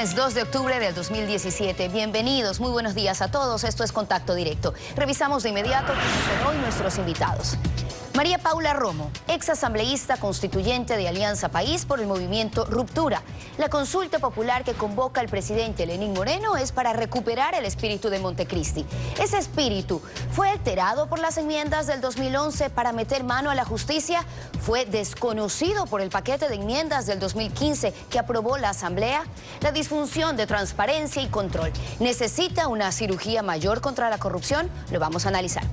Lunes 2 de octubre del 2017. Bienvenidos, muy buenos días a todos. Esto es Contacto Directo. Revisamos de inmediato quiénes son hoy nuestros invitados. María Paula Romo, ex asambleísta constituyente de Alianza País por el movimiento Ruptura. La consulta popular que convoca el presidente Lenín Moreno es para recuperar el espíritu de Montecristi. Ese espíritu fue alterado por las enmiendas del 2011 para meter mano a la justicia. Fue desconocido por el paquete de enmiendas del 2015 que aprobó la Asamblea. La disfunción de transparencia y control necesita una cirugía mayor contra la corrupción. Lo vamos a analizar.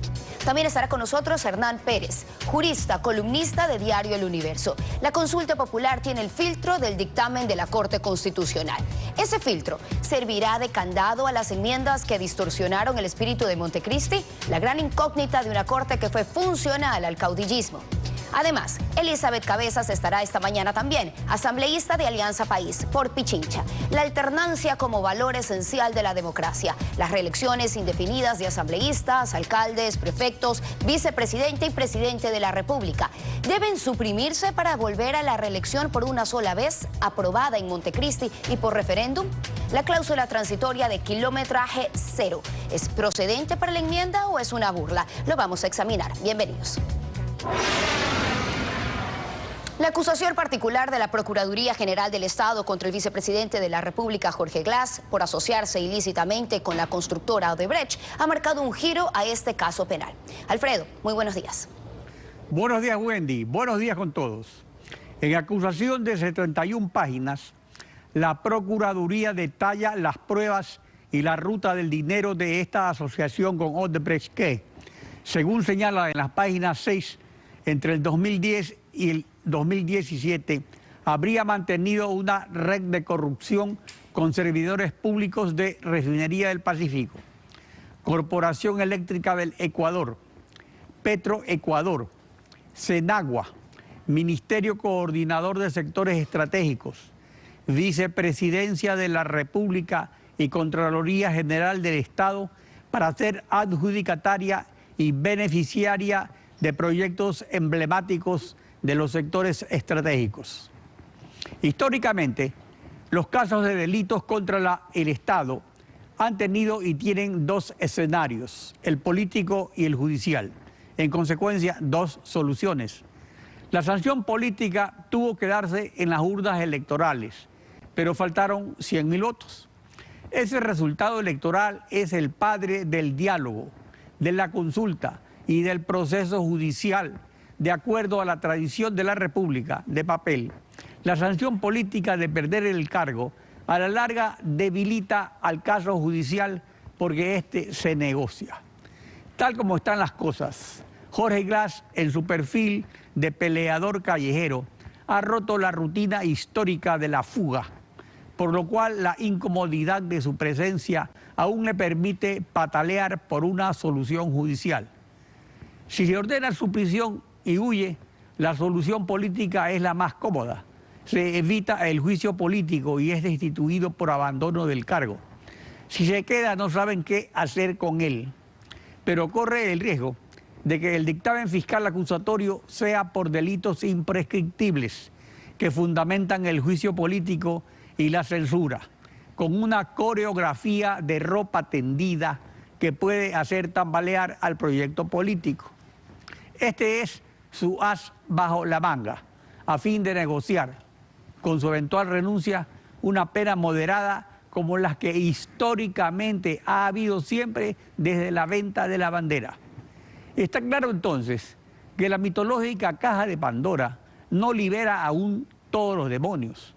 También estará con nosotros Hernán Pérez, jurista, columnista de Diario El Universo. La consulta popular tiene el filtro del dictamen de la Corte Constitucional. Ese filtro servirá de candado a las enmiendas que distorsionaron el espíritu de Montecristi, la gran incógnita de una corte que fue funcional al caudillismo. Además, Elizabeth Cabezas estará esta mañana también, asambleísta de Alianza País, por Pichincha. La alternancia como valor esencial de la democracia. Las reelecciones indefinidas de asambleístas, alcaldes, prefectos, vicepresidente y presidente de la República. ¿Deben suprimirse para volver a la reelección por una sola vez, aprobada en Montecristi y por referéndum? La cláusula transitoria de kilometraje cero, ¿es procedente para la enmienda o es una burla? Lo vamos a examinar. Bienvenidos. La acusación particular de la Procuraduría General del Estado contra el vicepresidente de la República, Jorge Glass, por asociarse ilícitamente con la constructora Odebrecht, ha marcado un giro a este caso penal. Alfredo, muy buenos días. Buenos días, Wendy. Buenos días con todos. En acusación de 71 páginas, la Procuraduría detalla las pruebas y la ruta del dinero de esta asociación con Odebrecht que, según señala en las páginas 6, entre el 2010 y el 2017, habría mantenido una red de corrupción con servidores públicos de Refinería del Pacífico, Corporación Eléctrica del Ecuador, Petroecuador, Senagua, Ministerio Coordinador de Sectores Estratégicos, Vicepresidencia de la República y Contraloría General del Estado para ser adjudicataria y beneficiaria de proyectos emblemáticos de los sectores estratégicos. Históricamente, los casos de delitos contra el Estado han tenido y tienen dos escenarios, el político y el judicial. En consecuencia, dos soluciones. La sanción política tuvo que darse en las urnas electorales, pero faltaron 100.000 votos. Ese resultado electoral es el padre del diálogo, de la consulta y del proceso judicial, de acuerdo a la tradición de la República de papel. La sanción política de perder el cargo a la larga debilita al caso judicial porque éste se negocia. Tal como están las cosas, Jorge Glass, en su perfil de peleador callejero, ha roto la rutina histórica de la fuga, por lo cual la incomodidad de su presencia aún le permite patalear por una solución judicial. Si se ordena su prisión y huye, la solución política es la más cómoda. Se evita el juicio político y es destituido por abandono del cargo. Si se queda, no saben qué hacer con él, pero corre el riesgo de que el dictamen fiscal acusatorio sea por delitos imprescriptibles que fundamentan el juicio político y la censura, con una coreografía de ropa tendida que puede hacer tambalear al proyecto político. Este es su as bajo la manga, a fin de negociar, con su eventual renuncia, una pena moderada como las que históricamente ha habido siempre desde la venta de la bandera. Está claro entonces que la mitológica caja de Pandora no libera aún todos los demonios,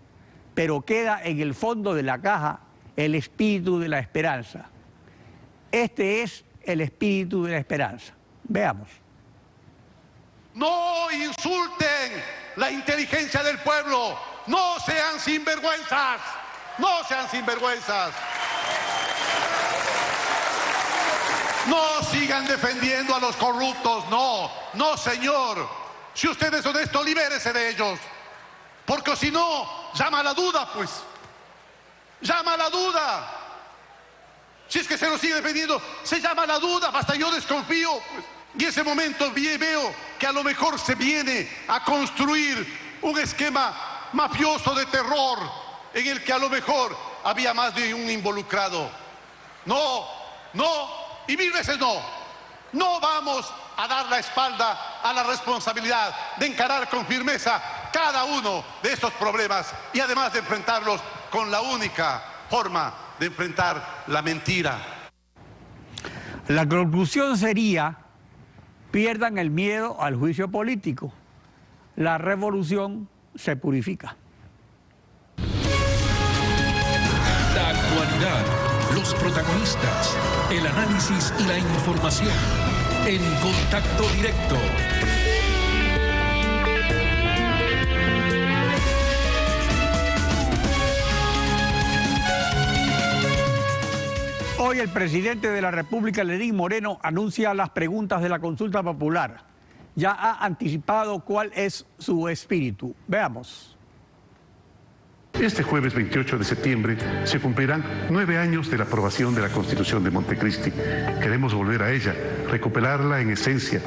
pero queda en el fondo de la caja el espíritu de la esperanza. Este es el espíritu de la esperanza. Veamos. No insulten la inteligencia del pueblo. No sean sinvergüenzas. No sean sinvergüenzas. No sigan defendiendo a los corruptos. No, no, señor. Si usted es honesto, libérese de ellos. Porque si no, llama a la duda, pues. Llama a la duda. Si es que se lo sigue defendiendo, se llama a la duda. Hasta yo desconfío, pues. Y en ese momento veo que a lo mejor se viene a construir un esquema mafioso de terror en el que a lo mejor había más de un involucrado. No, no y mil veces no. No vamos a dar la espalda a la responsabilidad de encarar con firmeza cada uno de estos problemas y además de enfrentarlos con la única forma de enfrentar la mentira. La conclusión sería: pierdan el miedo al juicio político. La revolución se purifica. La actualidad, los protagonistas, el análisis y la información. En Contacto Directo. Hoy el presidente de la República, Lenín Moreno, anuncia las preguntas de la consulta popular. Ya ha anticipado cuál es su espíritu. Veamos. Este jueves 28 de septiembre se cumplirán 9 años de la aprobación de la Constitución de Montecristi. Queremos volver a ella, recuperarla en esencia.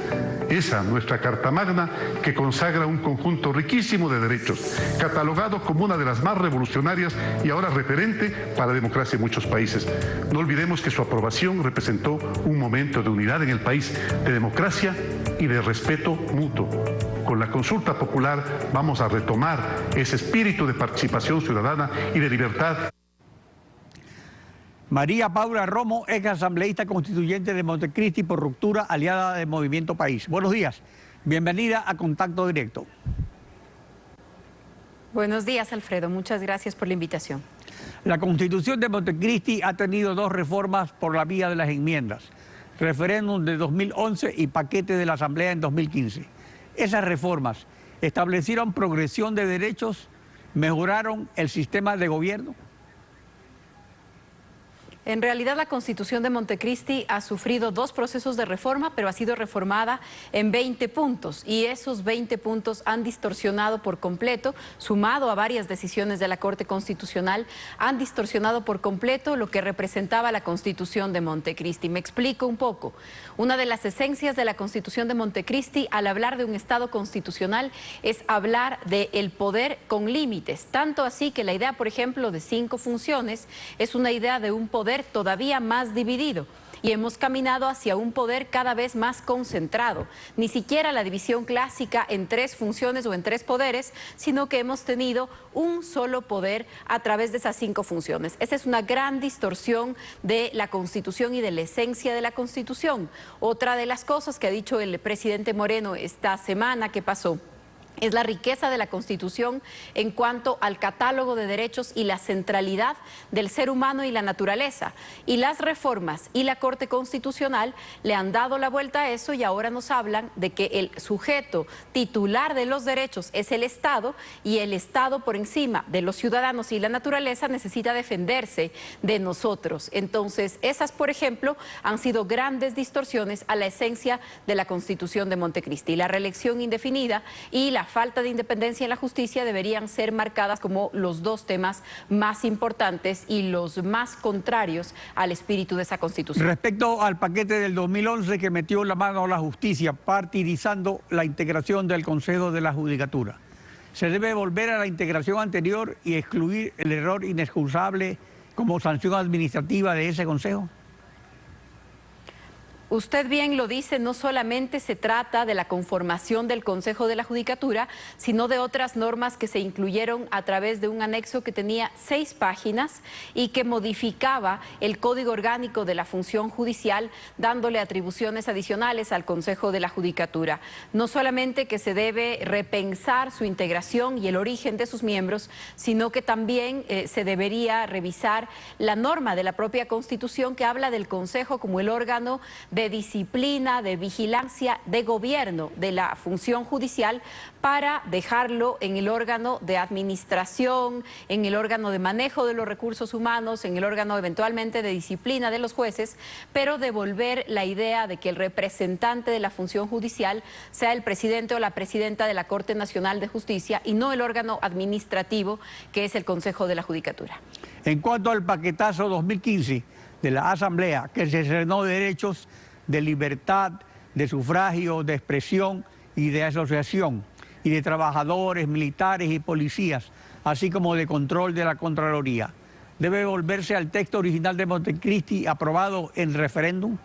Esa nuestra Carta Magna que consagra un conjunto riquísimo de derechos, catalogado como una de las más revolucionarias y ahora referente para la democracia en muchos países. No olvidemos que su aprobación representó un momento de unidad en el país, de democracia y de respeto mutuo. Con la consulta popular vamos a retomar ese espíritu de participación ciudadana y de libertad. María Paula Romo, ex asambleísta constituyente de Montecristi por ruptura, aliada de Movimiento País. Buenos días, bienvenida a Contacto Directo. Buenos días, Alfredo, muchas gracias por la invitación. La Constitución de Montecristi ha tenido 2 reformas por la vía de las enmiendas: referéndum de 2011 y paquete de la Asamblea en 2015. Esas reformas establecieron progresión de derechos, mejoraron el sistema de gobierno. En realidad, la Constitución de Montecristi ha sufrido 2 procesos de reforma, pero ha sido reformada en 20 puntos. Y esos 20 puntos han distorsionado por completo, sumado a varias decisiones de la Corte Constitucional, han distorsionado por completo lo que representaba la Constitución de Montecristi. Me explico un poco. Una de las esencias de la Constitución de Montecristi, al hablar de un Estado constitucional, es hablar del poder con límites. Tanto así que la idea, por ejemplo, de 5 funciones es una idea de un poder todavía más dividido y hemos caminado hacia un poder cada vez más concentrado. Ni siquiera la división clásica en 3 funciones o en 3 poderes, sino que hemos tenido un solo poder a través de esas 5 funciones. Esa es una gran distorsión de la Constitución y de la esencia de la Constitución. Otra de las cosas que ha dicho el presidente Moreno esta semana que pasó es la riqueza de la Constitución en cuanto al catálogo de derechos y la centralidad del ser humano y la naturaleza. Y las reformas y la Corte Constitucional le han dado la vuelta a eso y ahora nos hablan de que el sujeto titular de los derechos es el Estado y el Estado por encima de los ciudadanos y la naturaleza necesita defenderse de nosotros. Entonces, esas, por ejemplo, han sido grandes distorsiones a la esencia de la Constitución de Montecristi. La reelección indefinida y la falta de independencia en la justicia deberían ser marcadas como los 2 temas más importantes y los más contrarios al espíritu de esa Constitución. Respecto al paquete del 2011 que metió la mano a la justicia, partidizando la integración del Consejo de la Judicatura, ¿se debe volver a la integración anterior y excluir el error inexcusable como sanción administrativa de ese Consejo? Usted bien lo dice, no solamente se trata de la conformación del Consejo de la Judicatura, sino de otras normas que se incluyeron a través de un anexo que tenía 6 páginas y que modificaba el Código Orgánico de la Función Judicial, dándole atribuciones adicionales al Consejo de la Judicatura. No solamente que se debe repensar su integración y el origen de sus miembros, sino que también se debería revisar la norma de la propia Constitución que habla del Consejo como el órgano de disciplina, de vigilancia, de gobierno de la función judicial para dejarlo en el órgano de administración, en el órgano de manejo de los recursos humanos, en el órgano eventualmente de disciplina de los jueces, pero devolver la idea de que el representante de la función judicial sea el presidente o la presidenta de la Corte Nacional de Justicia y no el órgano administrativo que es el Consejo de la Judicatura. En cuanto al paquetazo 2015 de la Asamblea, que se estrenó derechos de libertad, de sufragio, de expresión y de asociación, y de trabajadores, militares y policías, así como de control de la Contraloría. debe volverse al texto original de Montecristi aprobado en referéndum?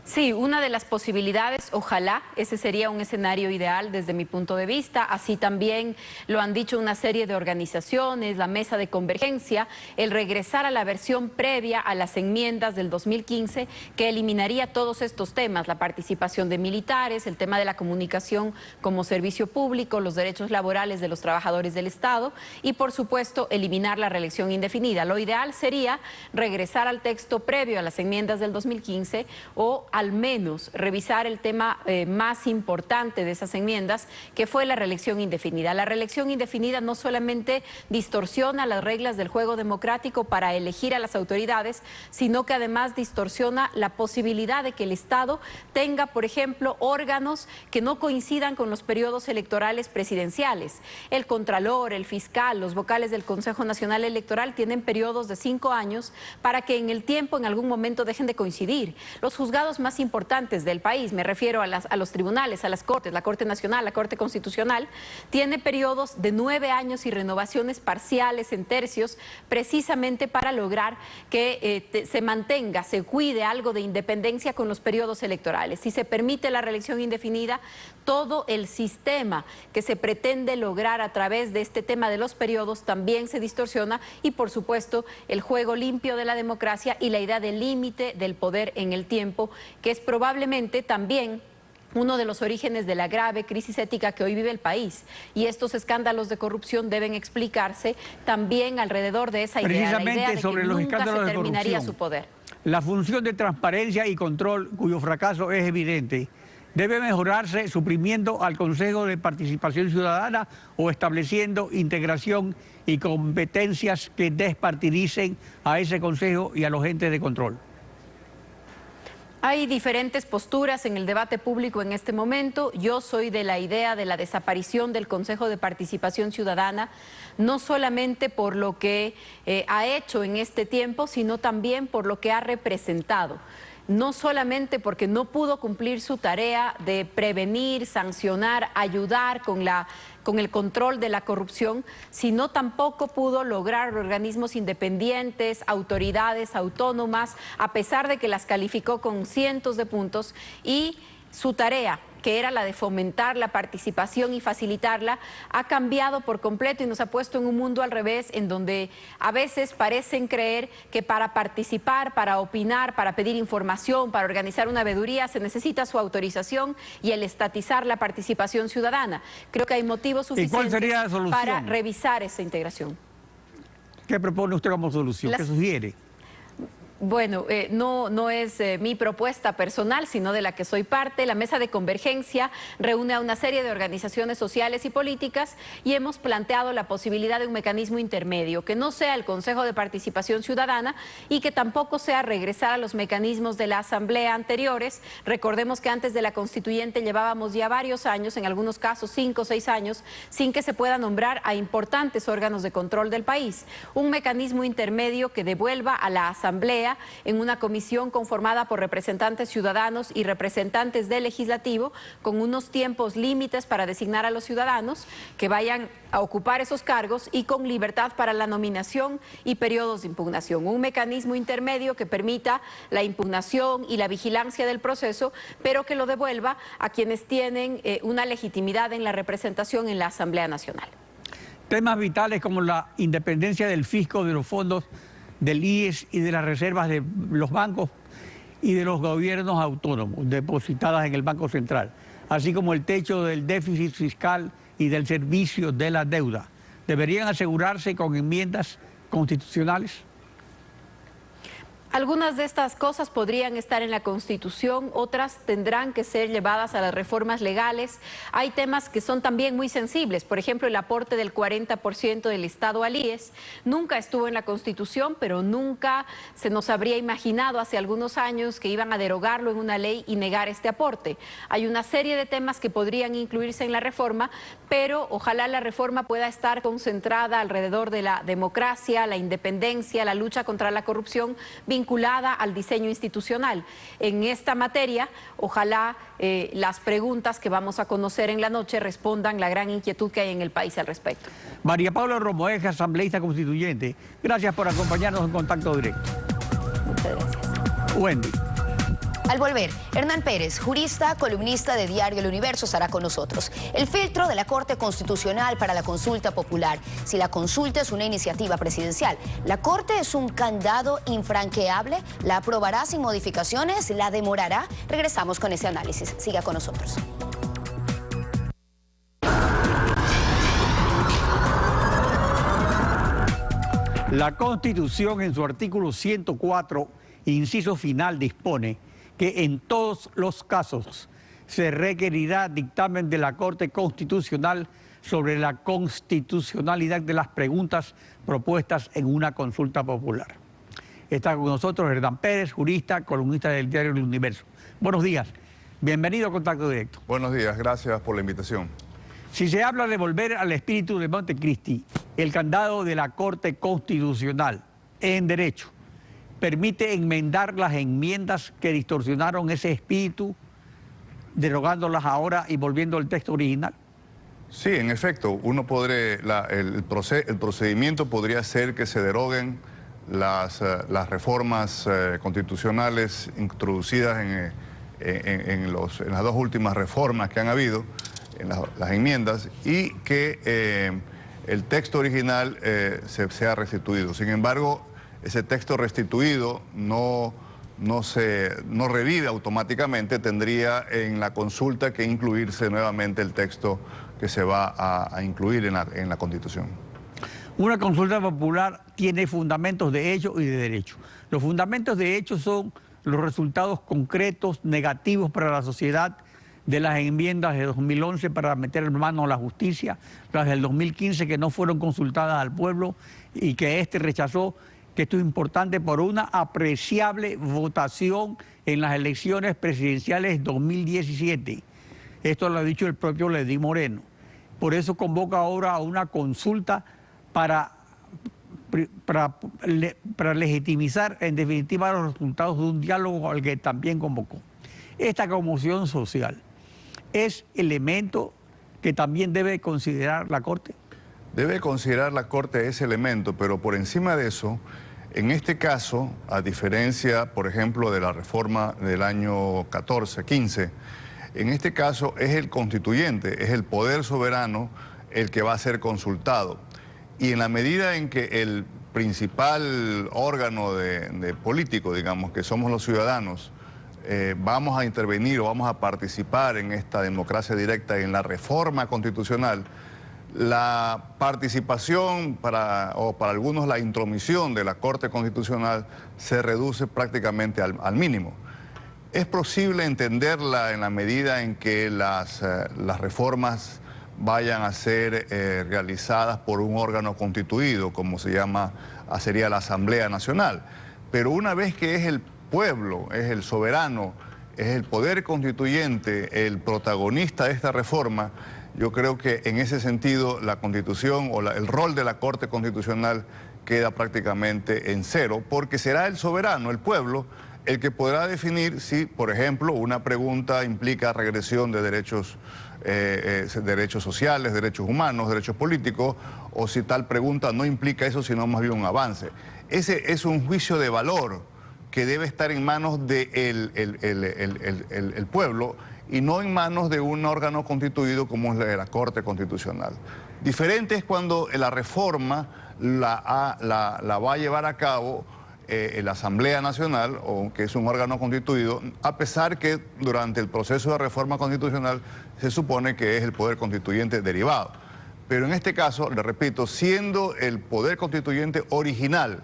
Sí, una de las posibilidades, ojalá, ese sería un escenario ideal desde mi punto de vista. Así también lo han dicho una serie de organizaciones, la Mesa de Convergencia, el regresar a la versión previa a las enmiendas del 2015 que eliminaría todos estos temas, la participación de militares, el tema de la comunicación como servicio público, los derechos laborales de los trabajadores del Estado y, por supuesto, eliminar la reelección indefinida. Lo ideal sería regresar al texto previo a las enmiendas del 2015 o al menos revisar el tema más importante de esas enmiendas, que fue la reelección indefinida. La reelección indefinida no solamente distorsiona las reglas del juego democrático para elegir a las autoridades, sino que además distorsiona la posibilidad de que el Estado tenga, por ejemplo, órganos que no coincidan con los periodos electorales presidenciales. El Contralor, el Fiscal, los vocales del Consejo Nacional Electoral tienen periodos de 5 años para que en el tiempo, en algún momento, dejen de coincidir. Los juzgados más importantes del país, me refiero a los tribunales, a las cortes, la Corte Nacional, la Corte Constitucional, tiene periodos de 9 años y renovaciones parciales en tercios, precisamente para lograr que se mantenga, se cuide algo de independencia con los periodos electorales. Si se permite la reelección indefinida, todo el sistema que se pretende lograr a través de este tema de los periodos también se distorsiona y, por supuesto, el juego limpio de la democracia y la idea del límite del poder en el tiempo, que es probablemente también uno de los orígenes de la grave crisis ética que hoy vive el país. Y estos escándalos de corrupción deben explicarse también alrededor de esa idea, la idea de sobre que los nunca escándalos se de terminaría corrupción. su poder. La función de transparencia y control, cuyo fracaso es evidente, debe mejorarse suprimiendo al Consejo de Participación Ciudadana o estableciendo integración y competencias que despartidicen a ese Consejo y a los entes de control. Hay diferentes posturas en el debate público en este momento. Yo soy de la idea de la desaparición del Consejo de Participación Ciudadana, no solamente por lo que ha hecho en este tiempo, sino también por lo que ha representado. No solamente porque no pudo cumplir su tarea de prevenir, sancionar, ayudar con el control de la corrupción, sino tampoco pudo lograr organismos independientes, autoridades autónomas, a pesar de que las calificó con cientos de puntos, y su tarea, que era la de fomentar la participación y facilitarla, ha cambiado por completo y nos ha puesto en un mundo al revés, en donde a veces parecen creer que para participar, para opinar, para pedir información, para organizar una veeduría, se necesita su autorización y el estatizar la participación ciudadana. Creo que hay motivos suficientes para revisar esa integración. ¿Qué propone usted como solución? ¿Qué sugiere? Bueno, no es mi propuesta personal, sino de la que soy parte. La Mesa de Convergencia reúne a una serie de organizaciones sociales y políticas y hemos planteado la posibilidad de un mecanismo intermedio, que no sea el Consejo de Participación Ciudadana y que tampoco sea regresar a los mecanismos de la Asamblea anteriores. Recordemos que antes de la Constituyente llevábamos ya varios años, en algunos casos 5 o 6 años, sin que se pueda nombrar a importantes órganos de control del país. Un mecanismo intermedio que devuelva a la Asamblea en una comisión conformada por representantes ciudadanos y representantes del legislativo, con unos tiempos límites para designar a los ciudadanos que vayan a ocupar esos cargos y con libertad para la nominación y periodos de impugnación. Un mecanismo intermedio que permita la impugnación y la vigilancia del proceso, pero que lo devuelva a quienes tienen una legitimidad en la representación en la Asamblea Nacional. Temas vitales como la independencia del fisco, de los fondos del IES y de las reservas de los bancos y de los gobiernos autónomos depositadas en el Banco Central, así como el techo del déficit fiscal y del servicio de la deuda, ¿deberían asegurarse con enmiendas constitucionales? Algunas de estas cosas podrían estar en la Constitución, otras tendrán que ser llevadas a las reformas legales. Hay temas que son también muy sensibles, por ejemplo, el aporte del 40% del Estado al IES. Nunca estuvo en la Constitución, pero nunca se nos habría imaginado hace algunos años que iban a derogarlo en una ley y negar este aporte. Hay una serie de temas que podrían incluirse en la reforma, pero ojalá la reforma pueda estar concentrada alrededor de la democracia, la independencia, la lucha contra la corrupción, vinculada vinculada al diseño institucional. En esta materia, ojalá las preguntas que vamos a conocer en la noche respondan la gran inquietud que hay en el país al respecto. María Paula Romo, ex asambleísta constituyente, gracias por acompañarnos en Contacto Directo. Muchas gracias. Wendy. Al volver, Hernán Pérez, jurista, columnista de Diario El Universo, estará con nosotros. El filtro de la Corte Constitucional para la consulta popular. Si la consulta es una iniciativa presidencial, ¿la Corte es un candado infranqueable? ¿La aprobará sin modificaciones? ¿La demorará? Regresamos con ese análisis. Siga con nosotros. La Constitución, en su artículo 104, inciso final, dispone que en todos los casos se requerirá dictamen de la Corte Constitucional sobre la constitucionalidad de las preguntas propuestas en una consulta popular. Está con nosotros Hernán Pérez, jurista, columnista del Diario El Universo. Buenos días, bienvenido a Contacto Directo. Buenos días, gracias por la invitación. Si se habla de volver al espíritu de Montecristi, el candado de la Corte Constitucional en derecho permite enmendar las enmiendas que distorsionaron ese espíritu, derogándolas ahora y volviendo al texto original. Sí, en efecto, uno podría, el procedimiento podría ser que se deroguen las reformas constitucionales introducidas en las dos últimas reformas que han habido, en las enmiendas, y que el texto original sea restituido. Sin embargo, ese texto restituido no revive automáticamente, tendría en la consulta que incluirse nuevamente el texto que se va a incluir en la Constitución. Una consulta popular tiene fundamentos de hecho y de derecho. Los fundamentos de hecho son los resultados concretos, negativos para la sociedad de las enmiendas de 2011 para meter mano a la justicia, las del 2015 que no fueron consultadas al pueblo y que este rechazó, que esto es importante por una apreciable votación en las elecciones presidenciales 2017. Esto lo ha dicho el propio Lenín Moreno. Por eso convoca ahora a una consulta para legitimizar en definitiva los resultados de un diálogo al que también convocó. Esta conmoción social es elemento que también debe considerar la Corte. Debe considerar la Corte ese elemento, pero por encima de eso, en este caso, a diferencia, por ejemplo, de la reforma del año 14-15, en este caso es el constituyente, es el poder soberano el que va a ser consultado. Y en la medida en que el principal órgano de político, digamos, que somos los ciudadanos, vamos a intervenir o vamos a participar en esta democracia directa, en la reforma constitucional, la participación o para algunos la intromisión de la Corte Constitucional se reduce prácticamente al mínimo. Es posible entenderla en la medida en que las reformas vayan a ser realizadas por un órgano constituido, como sería la Asamblea Nacional. Pero una vez que es el pueblo, es el soberano, es el poder constituyente, el protagonista de esta reforma, yo creo que en ese sentido la Constitución o el rol de la Corte Constitucional queda prácticamente en cero, porque será el soberano, el pueblo, el que podrá definir si, por ejemplo, una pregunta implica regresión de derechos sociales, derechos humanos, derechos políticos, o si tal pregunta no implica eso, sino más bien un avance. Ese es un juicio de valor que debe estar en manos del pueblo y no en manos de un órgano constituido como es la Corte Constitucional. Diferente es cuando la reforma la va a llevar a cabo la Asamblea Nacional, que es un órgano constituido, a pesar que durante el proceso de reforma constitucional se supone que es el poder constituyente derivado. Pero en este caso, le repito, siendo el poder constituyente original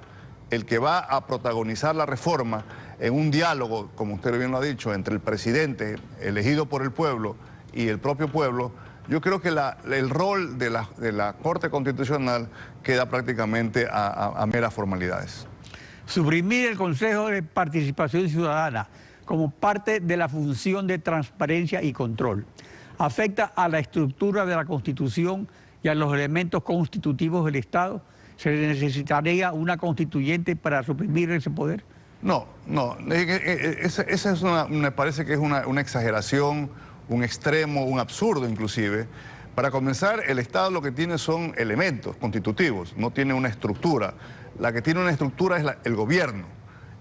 el que va a protagonizar la reforma en un diálogo, como usted bien lo ha dicho, entre el presidente elegido por el pueblo y el propio pueblo, yo creo que el rol de la Corte Constitucional queda prácticamente a meras formalidades. Suprimir el Consejo de Participación Ciudadana como parte de la función de transparencia y control afecta a la estructura de la Constitución y a los elementos constitutivos del Estado. ¿Se necesitaría una constituyente para suprimir ese poder? No, esa es me parece que es una exageración, un extremo, un absurdo inclusive. Para comenzar, el Estado lo que tiene son elementos constitutivos, no tiene una estructura. La que tiene una estructura es el gobierno,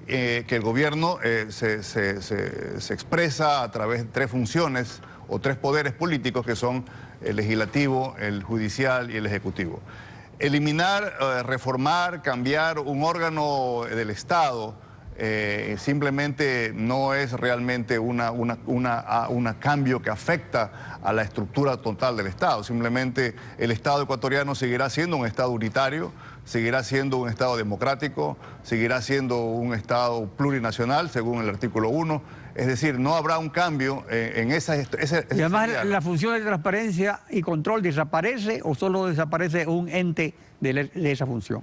que el gobierno se expresa a través de 3 funciones o 3 poderes políticos que son el legislativo, el judicial y el ejecutivo. Eliminar, reformar, cambiar un órgano del Estado simplemente no es realmente un cambio que afecta a la estructura total del Estado. Simplemente el Estado ecuatoriano seguirá siendo un Estado unitario, seguirá siendo un Estado democrático, seguirá siendo un Estado plurinacional, según el artículo 1. Es decir, no habrá un cambio en esa... Y además, ¿la función de transparencia y control desaparece o solo desaparece un ente de esa función?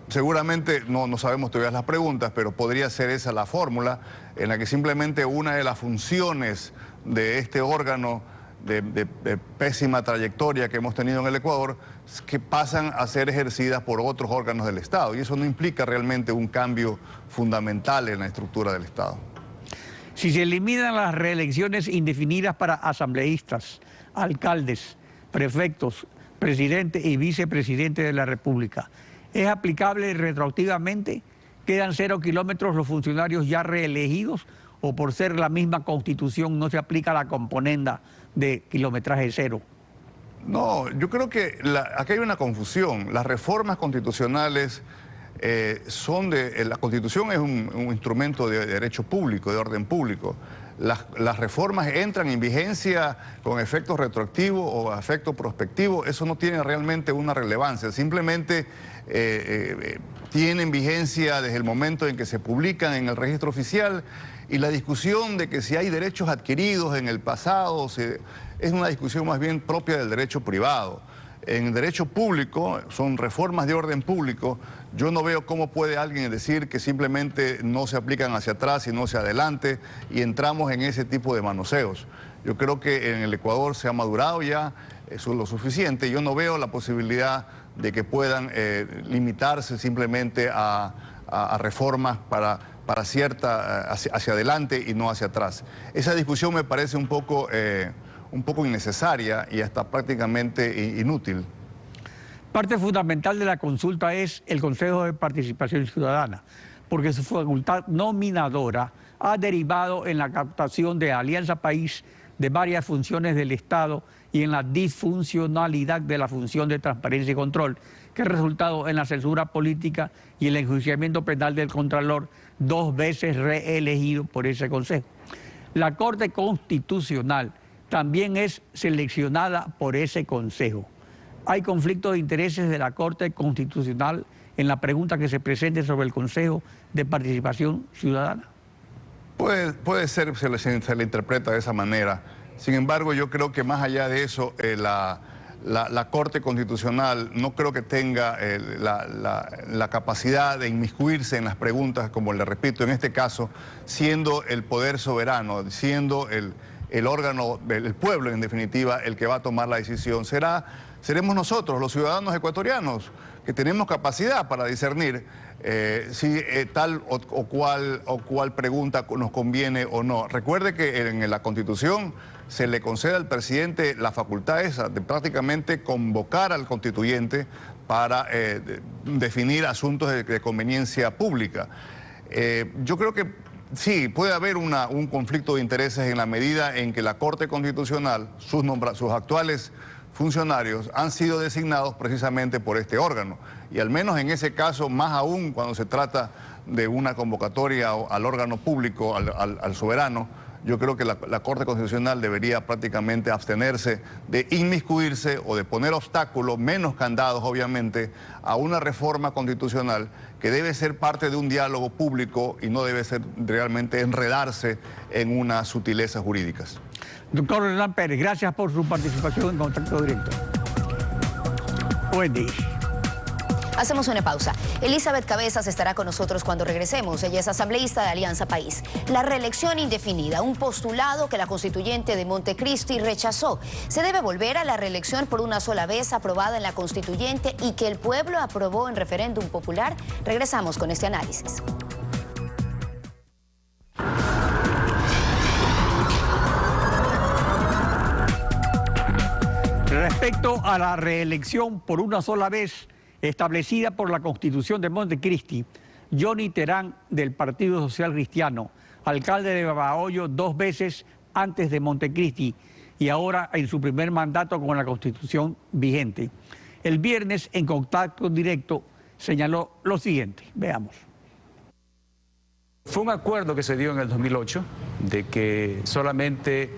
Seguramente no sabemos todavía las preguntas, pero podría ser esa la fórmula en la que simplemente una de las funciones de este órgano de pésima trayectoria que hemos tenido en el Ecuador, que pasan a ser ejercidas por otros órganos del Estado. Y eso no implica realmente un cambio fundamental en la estructura del Estado. Si se eliminan las reelecciones indefinidas para asambleístas, alcaldes, prefectos, presidente y vicepresidente de la República, ¿es aplicable retroactivamente? ¿Quedan 0 kilómetros los funcionarios ya reelegidos o por ser la misma Constitución no se aplica la componenda de kilometraje cero? No, yo creo que aquí hay una confusión. Las reformas constitucionales la Constitución es un instrumento de derecho público, de orden público. Las reformas entran en vigencia con efectos retroactivos o efectos prospectivos. Eso no tiene realmente una relevancia. Simplemente tienen vigencia desde el momento en que se publican en el registro oficial, y la discusión de que si hay derechos adquiridos en el pasado es una discusión más bien propia del derecho privado. En el derecho público, son reformas de orden público, yo no veo cómo puede alguien decir que simplemente no se aplican hacia atrás y no hacia adelante, y entramos en ese tipo de manoseos. Yo creo que en el Ecuador se ha madurado ya, eso es lo suficiente. Yo no veo la posibilidad de que puedan limitarse simplemente a reformas hacia adelante y no hacia atrás. Esa discusión me parece un poco innecesaria y hasta prácticamente inútil. Parte fundamental de la consulta es el Consejo de Participación Ciudadana, porque su facultad nominadora ha derivado en la captación de Alianza País de varias funciones del Estado y en la disfuncionalidad de la función de transparencia y control, que ha resultado en la censura política y el enjuiciamiento penal del Contralor, 2 veces reelegido por ese Consejo. La Corte Constitucional también es seleccionada por ese Consejo. ¿Hay conflicto de intereses de la Corte Constitucional en la pregunta que se presente sobre el Consejo de Participación Ciudadana? Puede ser, se le interpreta de esa manera. Sin embargo, yo creo que más allá de eso, la Corte Constitucional no creo que tenga la capacidad de inmiscuirse en las preguntas, como le repito, en este caso, siendo el poder soberano, siendo el órgano del pueblo, en definitiva, el que va a tomar la decisión. Seremos nosotros, los ciudadanos ecuatorianos, que tenemos capacidad para discernir si tal o cual pregunta nos conviene o no. Recuerde que en la Constitución se le concede al presidente la facultad esa de prácticamente convocar al constituyente para definir asuntos de conveniencia pública. Yo creo que sí, puede haber un conflicto de intereses en la medida en que la Corte Constitucional, sus actuales funcionarios han sido designados precisamente por este órgano. Y al menos en ese caso, más aún cuando se trata de una convocatoria al órgano público, al soberano, yo creo que la Corte Constitucional debería prácticamente abstenerse de inmiscuirse o de poner obstáculos, menos candados obviamente, a una reforma constitucional que debe ser parte de un diálogo público y no debe ser realmente enredarse en unas sutilezas jurídicas. Doctor Hernán Pérez, gracias por su participación en Contacto Directo. Buen día. Hacemos una pausa. Elizabeth Cabezas estará con nosotros cuando regresemos. Ella es asambleísta de Alianza País. La reelección indefinida, un postulado que la constituyente de Montecristi rechazó. ¿Se debe volver a la reelección por una sola vez aprobada en la constituyente y que el pueblo aprobó en referéndum popular? Regresamos con este análisis. Respecto a la reelección por una sola vez establecida por la Constitución de Montecristi, Johnny Terán, del Partido Social Cristiano, alcalde de Babahoyo 2 veces antes de Montecristi y ahora en su primer mandato con la Constitución vigente. El viernes, en Contacto Directo, señaló lo siguiente. Veamos. Fue un acuerdo que se dio en el 2008 de que solamente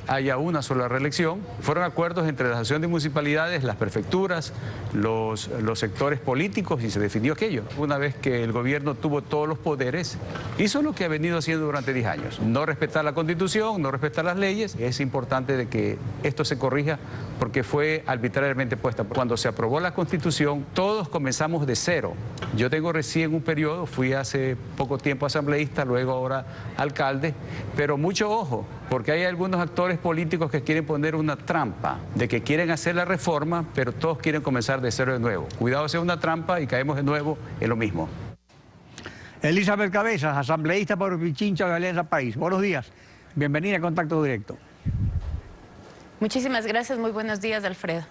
haya una sola reelección. Fueron acuerdos entre las asociaciones de municipalidades, las prefecturas, los sectores políticos y se definió aquello. Una vez que el gobierno tuvo todos los poderes, hizo lo que ha venido haciendo durante 10 años. No respetar la Constitución, no respetar las leyes. Es importante de que esto se corrija porque fue arbitrariamente puesta. Cuando se aprobó la Constitución, todos comenzamos de cero. Yo tengo recién un periodo, fui hace poco tiempo asambleísta, luego ahora alcalde, pero mucho ojo, porque hay algunos actores políticos que quieren poner una trampa, de que quieren hacer la reforma, pero todos quieren comenzar de cero de nuevo. Cuidado, sea una trampa y caemos de nuevo en lo mismo. Elizabeth Cabezas, asambleísta por Pichincha de Alianza País. Buenos días. Bienvenida a Contacto Directo. Muchísimas gracias, muy buenos días, Alfredo.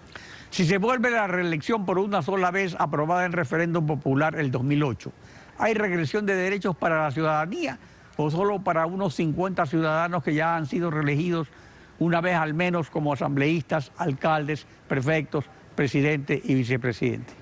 Si se vuelve la reelección por una sola vez aprobada en referéndum popular el 2008, ¿hay regresión de derechos para la ciudadanía o solo para unos 50 ciudadanos que ya han sido reelegidos una vez al menos como asambleístas, alcaldes, prefectos, presidente y vicepresidente?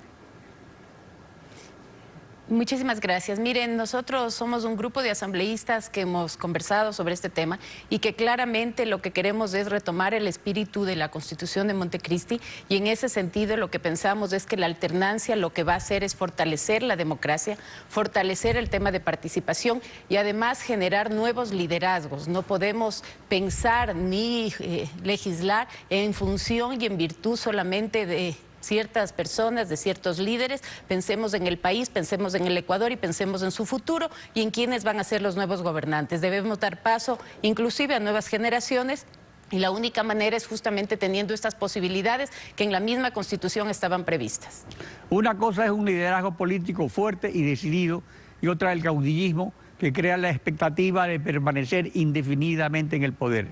Muchísimas gracias. Miren, nosotros somos un grupo de asambleístas que hemos conversado sobre este tema y que claramente lo que queremos es retomar el espíritu de la Constitución de Montecristi y en ese sentido lo que pensamos es que la alternancia lo que va a hacer es fortalecer la democracia, fortalecer el tema de participación y además generar nuevos liderazgos. No podemos pensar ni legislar en función y en virtud solamente de ciertas personas, de ciertos líderes. Pensemos en el país, pensemos en el Ecuador y pensemos en su futuro y en quiénes van a ser los nuevos gobernantes. Debemos dar paso inclusive a nuevas generaciones y la única manera es justamente teniendo estas posibilidades que en la misma Constitución estaban previstas. Una cosa es un liderazgo político fuerte y decidido y otra el caudillismo que crea la expectativa de permanecer indefinidamente en el poder.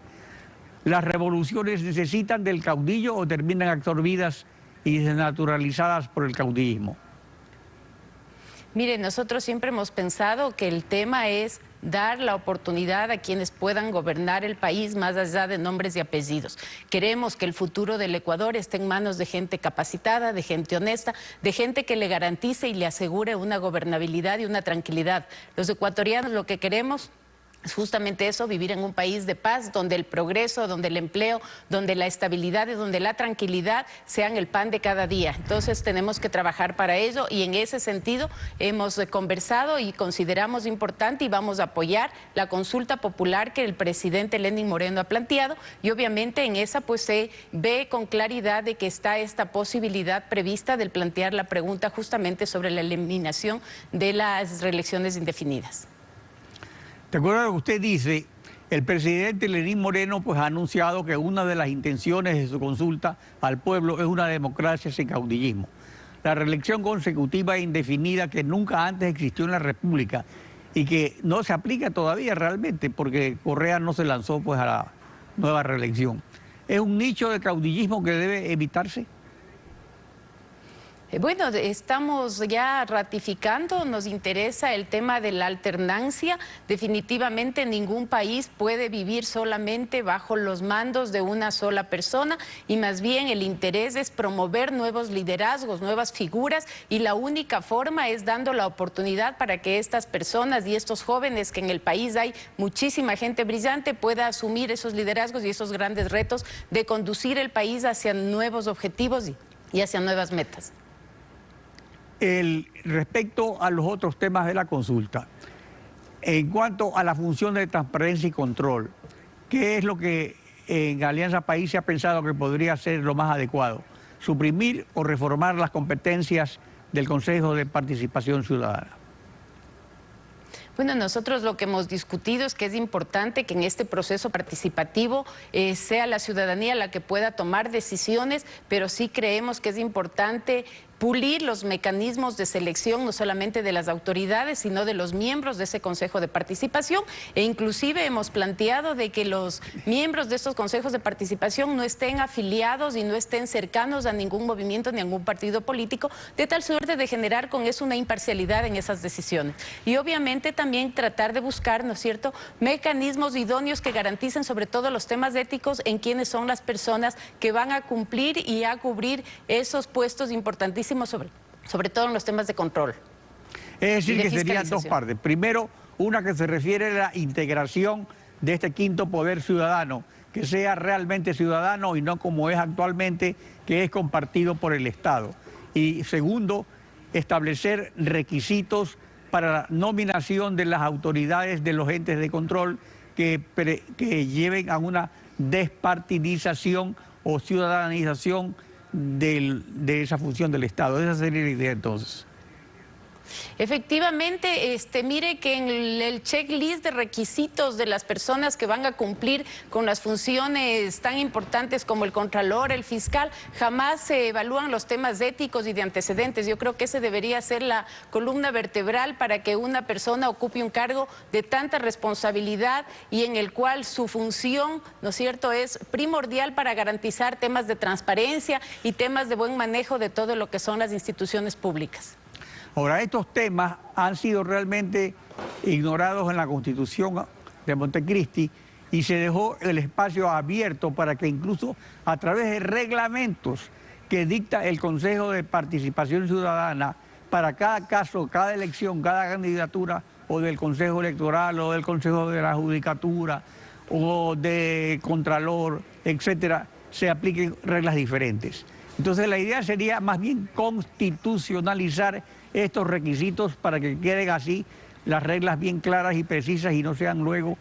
¿Las revoluciones necesitan del caudillo o terminan absorbidas y desnaturalizadas por el caudillismo? Mire, nosotros siempre hemos pensado que el tema es dar la oportunidad a quienes puedan gobernar el país más allá de nombres y apellidos. Queremos que el futuro del Ecuador esté en manos de gente capacitada, de gente honesta, de gente que le garantice y le asegure una gobernabilidad y una tranquilidad. Los ecuatorianos lo que queremos es justamente eso, vivir en un país de paz, donde el progreso, donde el empleo, donde la estabilidad y donde la tranquilidad sean el pan de cada día. Entonces tenemos que trabajar para ello y en ese sentido hemos conversado y consideramos importante y vamos a apoyar la consulta popular que el presidente Lenín Moreno ha planteado y obviamente en esa pues se ve con claridad de que está esta posibilidad prevista del plantear la pregunta justamente sobre la eliminación de las reelecciones indefinidas. De acuerdo a lo que usted dice, el presidente Lenín Moreno pues, ha anunciado que una de las intenciones de su consulta al pueblo es una democracia sin caudillismo. La reelección consecutiva e indefinida que nunca antes existió en la República y que no se aplica todavía realmente porque Correa no se lanzó pues, a la nueva reelección. ¿Es un nicho de caudillismo que debe evitarse? Bueno, estamos ya ratificando, nos interesa el tema de la alternancia. Definitivamente ningún país puede vivir solamente bajo los mandos de una sola persona y más bien el interés es promover nuevos liderazgos, nuevas figuras y la única forma es dando la oportunidad para que estas personas y estos jóvenes, que en el país hay muchísima gente brillante, pueda asumir esos liderazgos y esos grandes retos de conducir el país hacia nuevos objetivos y hacia nuevas metas. Respecto a los otros temas de la consulta, en cuanto a la función de transparencia y control, ¿qué es lo que en Alianza País se ha pensado que podría ser lo más adecuado? ¿Suprimir o reformar las competencias del Consejo de Participación Ciudadana? Bueno, nosotros lo que hemos discutido es que es importante que en este proceso participativo sea la ciudadanía la que pueda tomar decisiones, pero sí creemos que es importante pulir los mecanismos de selección, no solamente de las autoridades, sino de los miembros de ese Consejo de Participación, e inclusive hemos planteado de que los miembros de estos consejos de participación no estén afiliados y no estén cercanos a ningún movimiento ni a ningún partido político, de tal suerte de generar con eso una imparcialidad en esas decisiones. Y obviamente también tratar de buscar, ¿no es cierto?, mecanismos idóneos que garanticen sobre todo los temas éticos en quienes son las personas que van a cumplir y a cubrir esos puestos importantísimos, sobre todo en los temas de control. Es decir, que serían dos partes. Primero, una que se refiere a la integración de este quinto poder ciudadano, que sea realmente ciudadano y no como es actualmente, que es compartido por el Estado. Y segundo, establecer requisitos para la nominación de las autoridades de los entes de control que lleven a una despartidización o ciudadanización de esa función del Estado. Esa sería la idea entonces. Efectivamente, mire que en el checklist de requisitos de las personas que van a cumplir con las funciones tan importantes como el contralor, el fiscal, jamás se evalúan los temas éticos y de antecedentes. Yo creo que ese debería ser la columna vertebral para que una persona ocupe un cargo de tanta responsabilidad y en el cual su función, ¿no es cierto?, es primordial para garantizar temas de transparencia y temas de buen manejo de todo lo que son las instituciones públicas. Ahora, estos temas han sido realmente ignorados en la Constitución de Montecristi y se dejó el espacio abierto para que incluso a través de reglamentos que dicta el Consejo de Participación Ciudadana para cada caso, cada elección, cada candidatura o del Consejo Electoral o del Consejo de la Judicatura o de Contralor, etcétera, se apliquen reglas diferentes. Entonces la idea sería más bien constitucionalizar estos requisitos para que queden así las reglas bien claras y precisas y no sean luego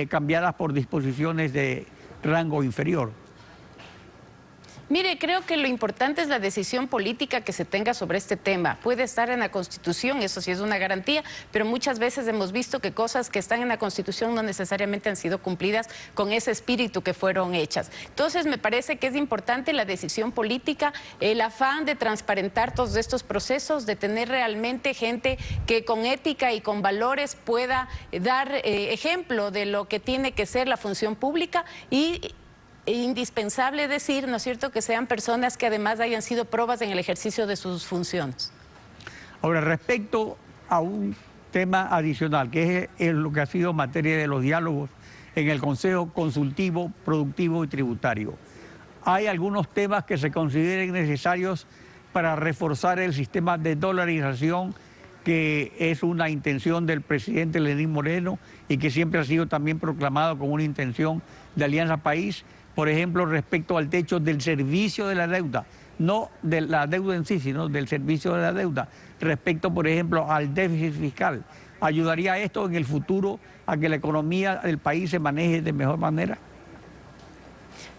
cambiadas por disposiciones de rango inferior. Mire, creo que lo importante es la decisión política que se tenga sobre este tema. Puede estar en la Constitución, eso sí es una garantía, pero muchas veces hemos visto que cosas que están en la Constitución no necesariamente han sido cumplidas con ese espíritu que fueron hechas. Entonces, me parece que es importante la decisión política, el afán de transparentar todos estos procesos, de tener realmente gente que con ética y con valores pueda dar ejemplo de lo que tiene que ser la función pública y indispensable decir, ¿no es cierto?, que sean personas que además hayan sido probas en el ejercicio de sus funciones. Ahora, respecto a un tema adicional, que es lo que ha sido materia de los diálogos en el Consejo Consultivo, Productivo y Tributario. Hay algunos temas que se consideren necesarios para reforzar el sistema de dolarización, que es una intención del presidente Lenín Moreno y que siempre ha sido también proclamado como una intención de Alianza País. Por ejemplo, respecto al techo del servicio de la deuda, no de la deuda en sí, sino del servicio de la deuda. Respecto, por ejemplo, al déficit fiscal, ¿ayudaría esto en el futuro a que la economía del país se maneje de mejor manera?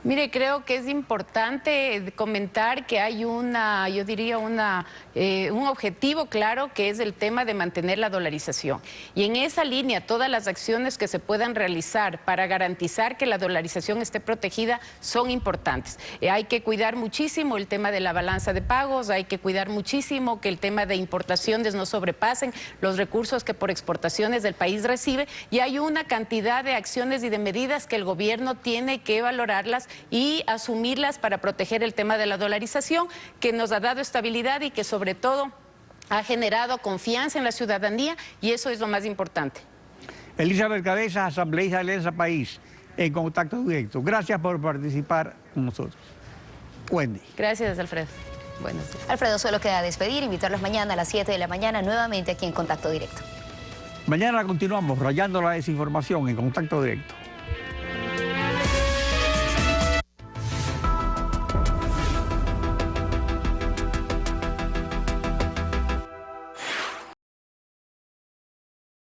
Mire, creo que es importante comentar que hay yo diría un objetivo claro, que es el tema de mantener la dolarización. Y en esa línea, todas las acciones que se puedan realizar para garantizar que la dolarización esté protegida son importantes. Hay que cuidar muchísimo el tema de la balanza de pagos, hay que cuidar muchísimo que el tema de importaciones no sobrepasen los recursos que por exportaciones del país recibe, y hay una cantidad de acciones y de medidas que el gobierno tiene que valorarlas y asumirlas para proteger el tema de la dolarización, que nos ha dado estabilidad y que sobre todo ha generado confianza en la ciudadanía, y eso es lo más importante. Elizabeth Cabezas, asambleísta de Alianza País, en Contacto Directo. Gracias por participar con nosotros. Wendy. Gracias, Alfredo. Buenos días. Alfredo, solo queda despedir, invitarlos mañana a las 7 de la mañana nuevamente aquí en Contacto Directo. Mañana continuamos rayando la desinformación en Contacto Directo.